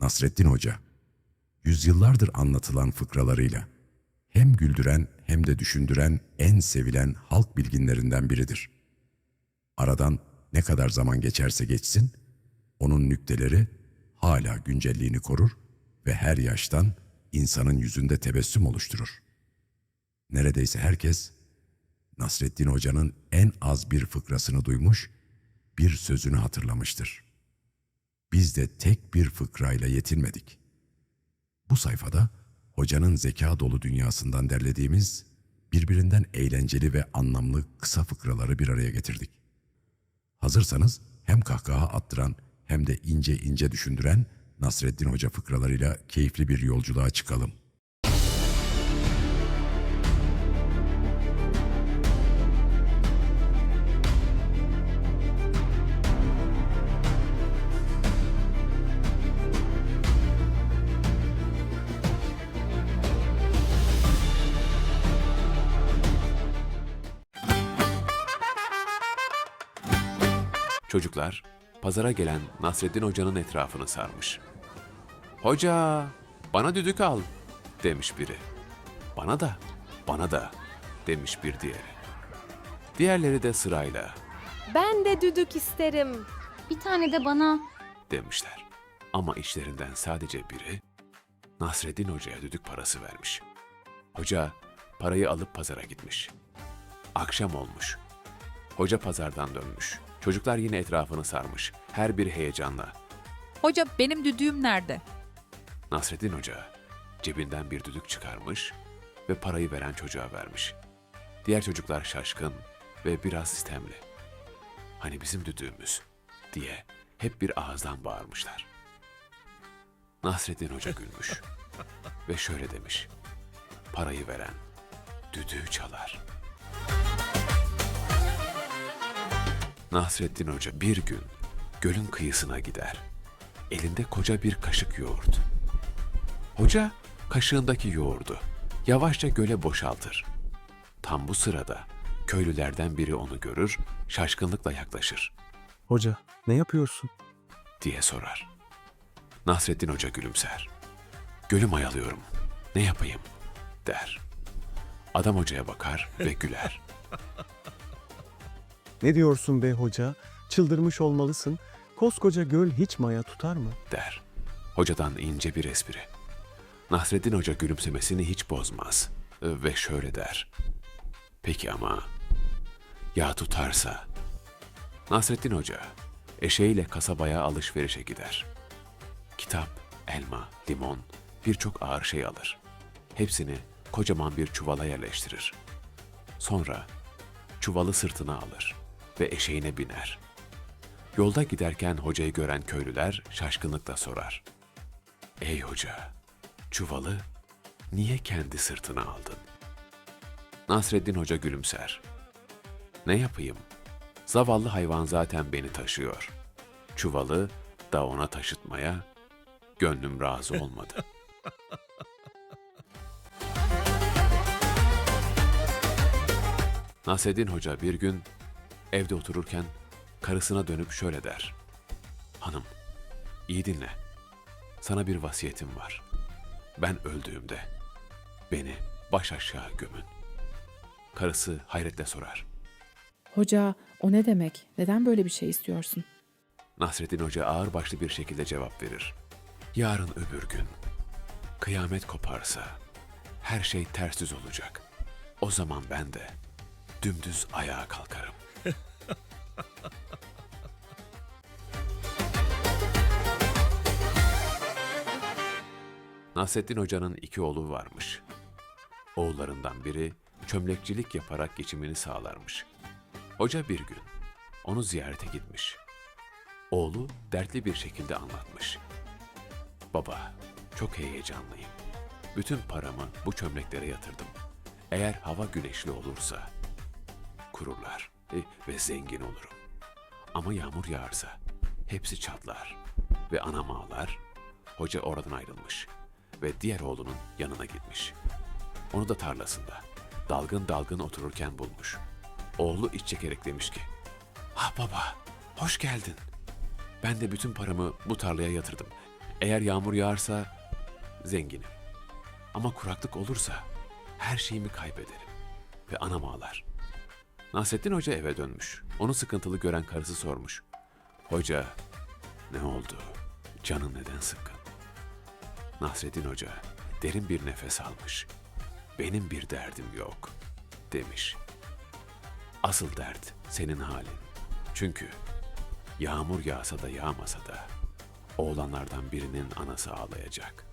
Nasreddin Hoca, yüzyıllardır anlatılan fıkralarıyla hem güldüren hem de düşündüren en sevilen halk bilginlerinden biridir. Aradan ne kadar zaman geçerse geçsin, onun nükteleri hala güncelliğini korur ve her yaştan insanın yüzünde tebessüm oluşturur. Neredeyse herkes Nasreddin Hoca'nın en az bir fıkrasını duymuş, bir sözünü hatırlamıştır. Biz de tek bir fıkrayla yetinmedik. Bu sayfada hocanın zeka dolu dünyasından derlediğimiz, birbirinden eğlenceli ve anlamlı kısa fıkraları bir araya getirdik. Hazırsanız hem kahkaha attıran hem de ince ince düşündüren Nasreddin Hoca fıkralarıyla keyifli bir yolculuğa çıkalım. Çocuklar pazara gelen Nasreddin Hoca'nın etrafını sarmış. "Hoca, bana düdük al," demiş biri. Bana da," demiş bir diğeri. Diğerleri de sırayla Ben de düdük isterim. Bir tane de bana. demişler. Ama içlerinden sadece biri Nasreddin Hoca'ya düdük parası vermiş. Hoca parayı alıp pazara gitmiş. Akşam olmuş. Hoca pazardan dönmüş. Çocuklar yine etrafını sarmış. Her biri heyecanla. Hoca benim düdüğüm nerede? Nasreddin Hoca cebinden bir düdük çıkarmış ve parayı veren çocuğa vermiş. Diğer çocuklar şaşkın ve biraz sistemli. "Hani bizim düdüğümüz?" diye hep bir ağızdan bağırmışlar. Nasreddin Hoca gülmüş ve şöyle demiş: "Parayı veren düdüğü çalar." Nasreddin Hoca bir gün gölün kıyısına gider. Elinde koca bir kaşık yoğurt. Hoca kaşığındaki yoğurdu yavaşça göle boşaltır. Tam bu sırada köylülerden biri onu görür, şaşkınlıkla yaklaşır Hoca, ne yapıyorsun? diye sorar. Nasreddin Hoca gülümser. "Gölü mayalıyorum, ne yapayım?" der. Adam hocaya bakar ve güler. Ne diyorsun be hoca? Çıldırmış olmalısın. Koskoca göl hiç maya tutar mı? der. Hocadan ince bir espri. Nasreddin Hoca gülümsemesini hiç bozmaz ve şöyle der: "Peki ama ya tutarsa?" Nasreddin Hoca eşeğiyle kasabaya alışverişe gider. Kitap, elma, limon, birçok ağır şey alır. Hepsini kocaman bir çuvala yerleştirir. Sonra çuvalı sırtına alır ve eşeğine biner. Yolda giderken hocayı gören köylüler şaşkınlıkla sorar: "Ey hoca, çuvalı niye kendi sırtına aldın?" Nasreddin Hoca gülümser. "Ne yapayım? Zavallı hayvan zaten beni taşıyor. Çuvalı da ona taşıtmaya gönlüm razı olmadı." Nasreddin Hoca bir gün evde otururken karısına dönüp şöyle der: "Hanım, iyi dinle. Sana bir vasiyetim var. Ben öldüğümde beni baş aşağı gömün." Karısı hayretle sorar. Hoca, o ne demek? Neden böyle bir şey istiyorsun? Nasreddin Hoca ağırbaşlı bir şekilde cevap verir: "Yarın öbür gün kıyamet koparsa her şey ters düz olacak. O zaman ben de dümdüz ayağa kalkarım." Nasreddin Hoca'nın 2 oğlu varmış. Oğullarından biri çömlekçilik yaparak geçimini sağlarmış. Hoca bir gün onu ziyarete gitmiş. Oğlu dertli bir şekilde anlatmış. "Baba, çok heyecanlıyım. Bütün paramı bu çömleklere yatırdım. Eğer hava güneşli olursa kururlar ve zengin olurum. Ama yağmur yağarsa hepsi çatlar ve anam ağlar." Hoca oradan ayrılmış ve diğer oğlunun yanına gitmiş. Onu da tarlasında dalgın dalgın otururken bulmuş. Oğlu iç çekerek demiş ki: "Ah baba, hoş geldin. Ben de bütün paramı bu tarlaya yatırdım. Eğer yağmur yağarsa zenginim. Ama kuraklık olursa her şeyimi kaybederim. Ve anam ağlar. Nasrettin Hoca eve dönmüş. Onu sıkıntılı gören karısı sormuş. Hoca, ne oldu? Canın neden sıkkın? Nasrettin Hoca derin bir nefes almış. Benim bir derdim yok, demiş. Asıl dert senin halin. Çünkü yağmur yağsa da yağmasa da oğlanlardan birinin anası ağlayacak.